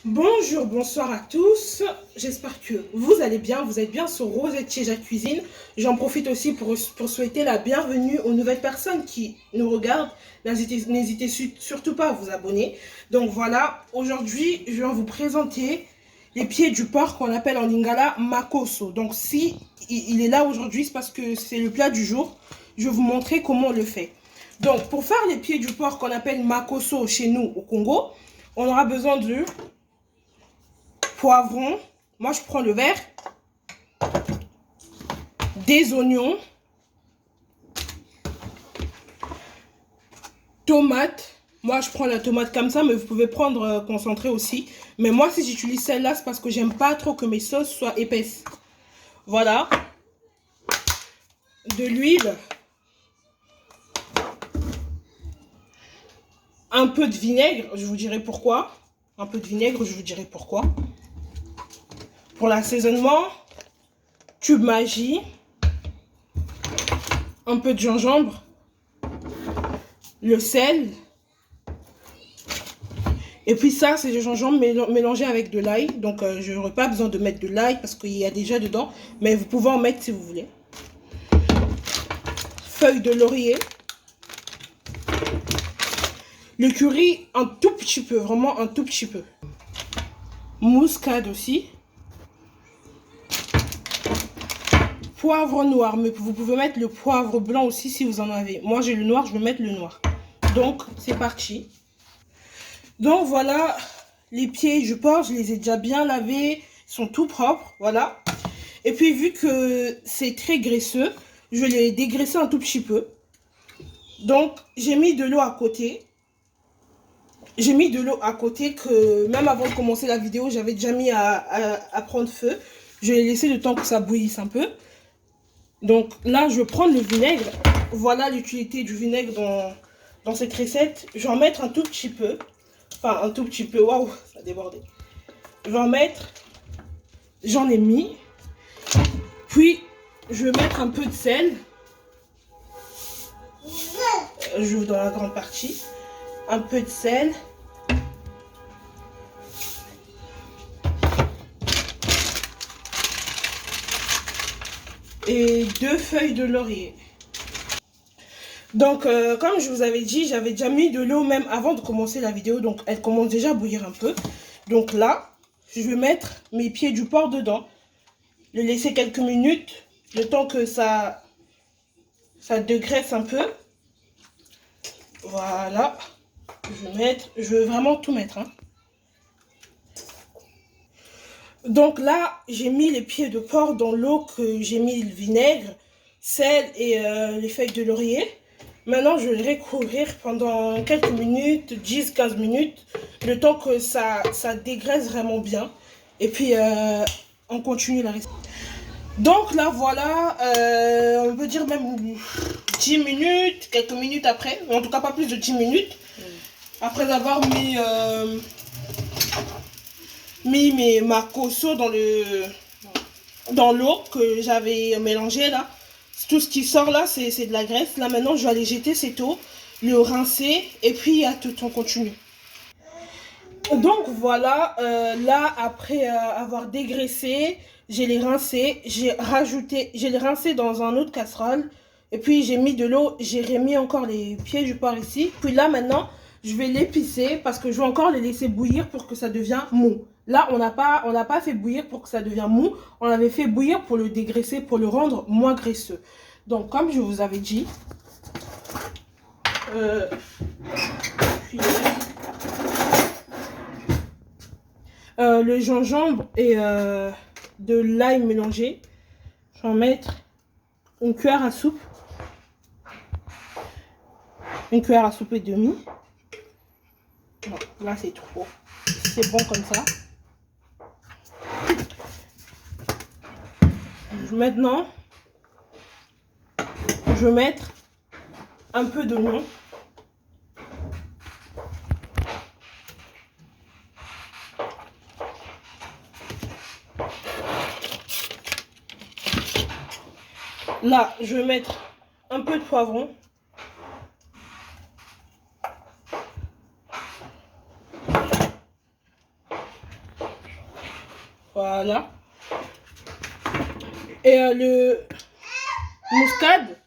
Bonjour, bonsoir à tous. J'espère que vous allez bien. Vous êtes bien sur Rosette chez Jacques Cuisine. J'en profite aussi pour souhaiter la bienvenue aux nouvelles personnes qui nous regardent. N'hésitez surtout pas à vous abonner. Donc voilà, aujourd'hui, je vais vous présenter les pieds du porc qu'on appelle en lingala makoso. Donc si il est là aujourd'hui, c'est parce que c'est le plat du jour. Je vais vous montrer comment on le fait. Donc pour faire les pieds du porc qu'on appelle makoso chez nous au Congo, on aura besoin de poivron, moi je prends le vert, des oignons, tomates, moi je prends la tomate comme ça, mais vous pouvez prendre concentré aussi. Mais moi si j'utilise celle-là, c'est parce que j'aime pas trop que mes sauces soient épaisses. Voilà. De l'huile. Un peu de vinaigre, je vous dirai pourquoi. Un peu de vinaigre, je vous dirai pourquoi. Pour l'assaisonnement, cube Maggi. Un peu de gingembre. Le sel. Et puis ça, c'est du gingembre mélangé avec de l'ail. Donc, je n'aurai pas besoin de mettre de l'ail parce qu'il y a déjà dedans. Mais vous pouvez en mettre si vous voulez. Feuille de laurier. Le curry, un tout petit peu. Vraiment un tout petit peu. Muscade aussi. Poivre noir. Mais vous pouvez mettre le poivre blanc aussi si vous en avez. Moi, j'ai le noir, je vais mettre le noir. Donc, c'est parti. Donc, voilà. Les pieds du porc, je les ai déjà bien lavés. Ils sont tout propres. Voilà. Et puis, vu que c'est très graisseux, je vais les dégraisser un tout petit peu. Donc, j'ai mis de l'eau à côté. J'ai mis de l'eau à côté que même avant de commencer la vidéo, j'avais déjà mis à prendre feu. Je vais laisser le temps que ça bouillisse un peu. Donc là, je vais prendre le vinaigre. Voilà l'utilité du vinaigre dans cette recette. Je vais en mettre un tout petit peu. Enfin, un tout petit peu. Waouh, ça a débordé. Je vais en mettre. J'en ai mis. Puis, je vais mettre un peu de sel. Je vous donne la grande partie. Un peu de sel. Et 2 feuilles de laurier. Donc, comme je vous avais dit, j'avais déjà mis de l'eau même avant de commencer la vidéo. Donc, elle commence déjà à bouillir un peu. Donc là, je vais mettre mes pieds du porc dedans. Le laisser quelques minutes, le temps que ça dégraisse un peu. Voilà. Je vais vraiment tout mettre. Hein. Donc là, j'ai mis les pieds de porc dans l'eau que j'ai mis le vinaigre, sel et les feuilles de laurier. Maintenant, je vais les recouvrir pendant quelques minutes, 10-15 minutes, le temps que ça dégraisse vraiment bien. Et puis, on continue la recette. Donc là, voilà, on peut dire même 10 minutes, quelques minutes après, en tout cas pas plus de 10 minutes, après avoir mis mes makoso dans l'eau que j'avais mélangé là. Tout ce qui sort là, c'est de la graisse. Là maintenant, je vais aller jeter cette eau, le rincer et puis à tout on continue. Donc voilà, là après avoir dégraissé, j'ai les rincé, j'ai les rincé dans un autre casserole. Et puis j'ai mis de l'eau, j'ai remis encore les pieds du porc ici. Puis là maintenant, je vais l'épicer parce que je vais encore les laisser bouillir pour que ça devienne mou. Là, on n'a pas fait bouillir pour que ça devienne mou. On avait fait bouillir pour le dégraisser, pour le rendre moins graisseux. Donc comme je vous avais dit, le gingembre et de l'ail mélangé. Je vais en mettre une cuillère à soupe. Une cuillère à soupe et demi. Bon, là, c'est trop. C'est bon comme ça. Maintenant, je vais mettre un peu d'oignon. Là, je vais mettre un peu de poivron. Voilà. Et le muscade,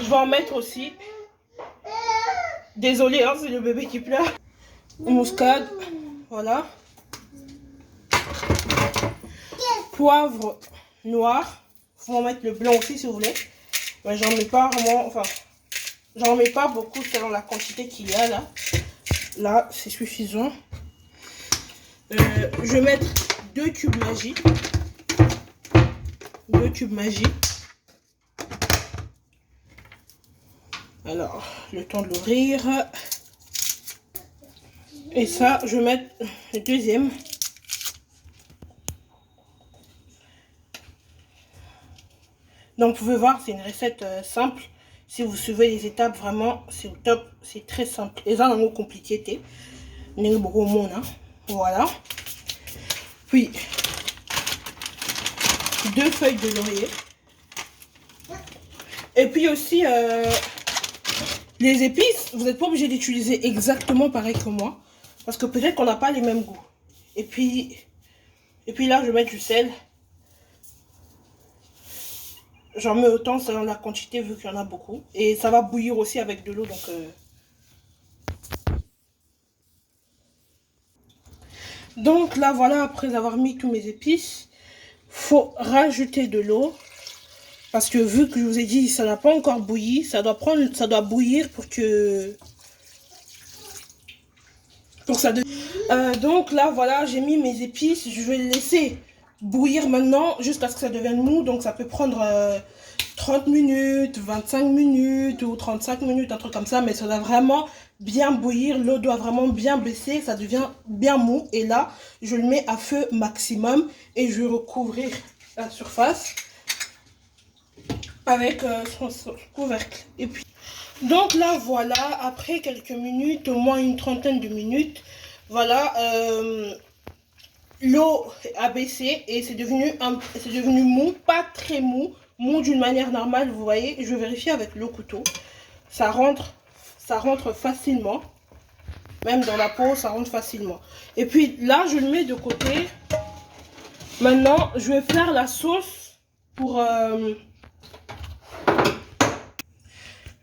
je vais en mettre aussi. Désolée, hein, c'est le bébé qui pleure. Muscade, voilà. Poivre noir. Faut en mettre le blanc aussi si vous voulez. Mais j'en mets pas vraiment, enfin, j'en mets pas beaucoup selon la quantité qu'il y a là. Là, c'est suffisant. Je vais mettre 2 cubes Maggi. 2 cubes Maggi. Alors, le temps de l'ouvrir. Et ça, je vais mettre le deuxième. Donc, vous pouvez voir, c'est une recette simple. Si vous suivez les étapes, vraiment, c'est au top. C'est très simple. Les gens ont compliqué. Voilà. Puis, 2 feuilles de laurier. Et puis aussi, les épices, vous n'êtes pas obligé d'utiliser exactement pareil que moi. Parce que peut-être qu'on n'a pas les mêmes goûts. Et puis là, je vais mettre du sel. J'en mets autant selon la quantité vu qu'il y en a beaucoup. Et ça va bouillir aussi avec de l'eau. Donc là, voilà, après avoir mis tous mes épices, faut rajouter de l'eau. Parce que vu que je vous ai dit, ça n'a pas encore bouilli, ça doit bouillir pour que ça donc là, voilà, j'ai mis mes épices. Je vais le laisser bouillir maintenant jusqu'à ce que ça devienne mou. Donc ça peut prendre 30 minutes, 25 minutes ou 35 minutes, un truc comme ça. Mais ça doit vraiment bien bouillir. L'eau doit vraiment bien baisser. Ça devient bien mou. Et là, je le mets à feu maximum. Et je vais recouvrir la surface avec son couvercle. Et puis, donc là, voilà, après quelques minutes, au moins une trentaine de minutes, voilà, l'eau a baissé et c'est devenu mou, pas très mou, mou d'une manière normale, vous voyez. Je vais vérifier avec le couteau. Ça rentre facilement. Même dans la peau, ça rentre facilement. Et puis là, je le mets de côté. Maintenant, je vais faire la sauce pour...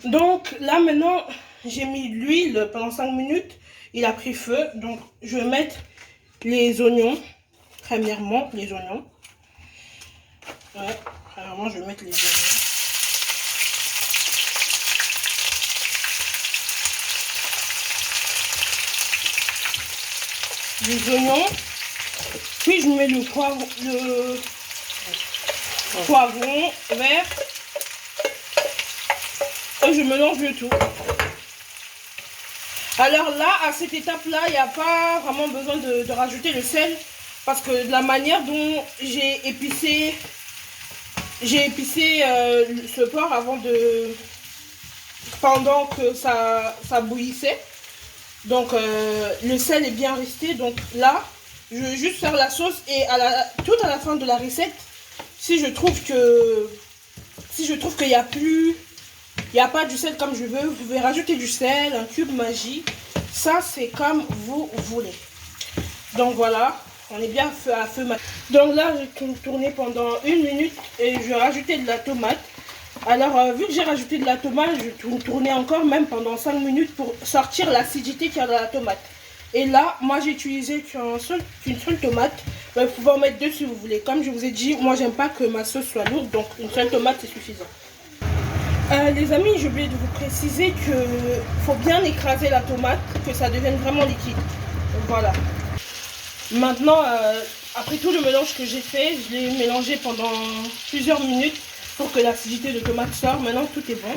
Donc là maintenant, j'ai mis l'huile pendant 5 minutes. Il a pris feu. Donc je vais mettre les oignons. Premièrement, les oignons. Ouais, premièrement, je vais mettre les oignons. Les oignons. Puis je mets le poivron vert. Et je mélange le tout. Alors là, à cette étape-là, il n'y a pas vraiment besoin de rajouter le sel. Parce que de la manière dont j'ai épicé ce porc pendant que ça bouillissait. Donc le sel est bien resté. Donc là, je vais juste faire la sauce. Et tout à la fin de la recette, si je trouve qu'il n'y a pas du sel comme je veux, vous pouvez rajouter du sel, un cube Maggi. Ça, c'est comme vous voulez. Donc voilà, on est bien à feu Maggi. Donc là, j'ai tourné pendant 1 minute et je vais rajouter de la tomate. Alors, vu que j'ai rajouté de la tomate, je vais tourner encore même pendant 5 minutes pour sortir l'acidité qu'il y a dans la tomate. Et là, moi, j'ai utilisé qu'une seule tomate. Vous pouvez en mettre 2 si vous voulez. Comme je vous ai dit, moi, j'aime pas que ma sauce soit lourde, donc une seule tomate, c'est suffisant. Les amis, j'ai oublié de vous préciser qu'il faut bien écraser la tomate, que ça devienne vraiment liquide. Donc, voilà. Maintenant, après tout le mélange que j'ai fait, je l'ai mélangé pendant plusieurs minutes pour que l'acidité de tomate sorte. Maintenant, tout est bon.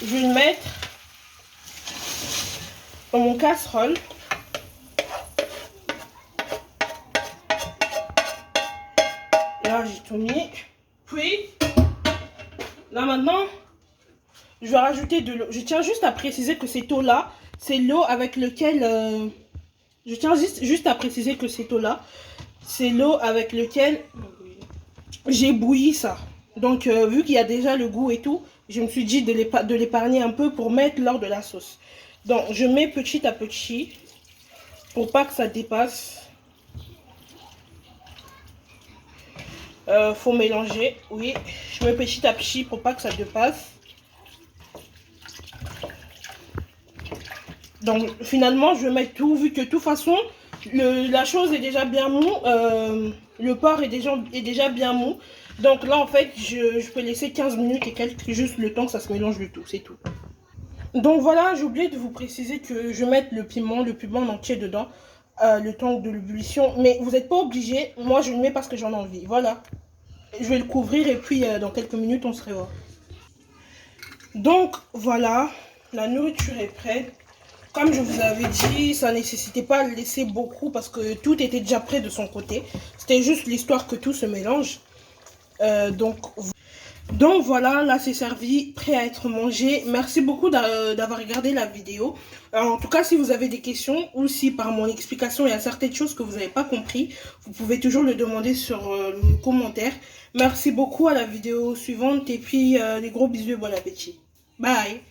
Je vais le mettre dans mon casserole. Là, j'ai tout mis. Puis, là maintenant, je vais rajouter de l'eau. Je tiens juste à préciser que cette eau-là, c'est l'eau avec laquelle... je tiens juste à préciser que cette eau-là, c'est l'eau avec laquelle j'ai bouilli ça. Donc, vu qu'il y a déjà le goût et tout, je me suis dit de l'épargner un peu pour mettre lors de la sauce. Donc, je mets petit à petit pour pas que ça dépasse. Faut mélanger, oui. Je mets petit à petit pour pas que ça dépasse. Donc finalement, je vais mettre tout, vu que de toute façon, la chose est déjà bien mou. Le porc est déjà bien mou. Donc là, en fait, je peux laisser 15 minutes et quelques, juste le temps que ça se mélange le tout, c'est tout. Donc voilà, j'ai oublié de vous préciser que je vais mettre le piment en entier dedans, le temps de l'ébullition. Mais vous n'êtes pas obligé, moi je le mets parce que j'en ai envie. Voilà, je vais le couvrir et puis dans quelques minutes on se revoit. Donc voilà, la nourriture est prête. Comme je vous avais dit, ça nécessitait pas de laisser beaucoup parce que tout était déjà prêt de son côté. C'était juste l'histoire que tout se mélange. Donc voilà, là c'est servi, prêt à être mangé. Merci beaucoup d'avoir regardé la vidéo. En tout cas, si vous avez des questions ou si par mon explication il y a certaines choses que vous n'avez pas compris, vous pouvez toujours le demander sur le commentaire. Merci beaucoup, à la vidéo suivante et puis des gros bisous et bon appétit. Bye.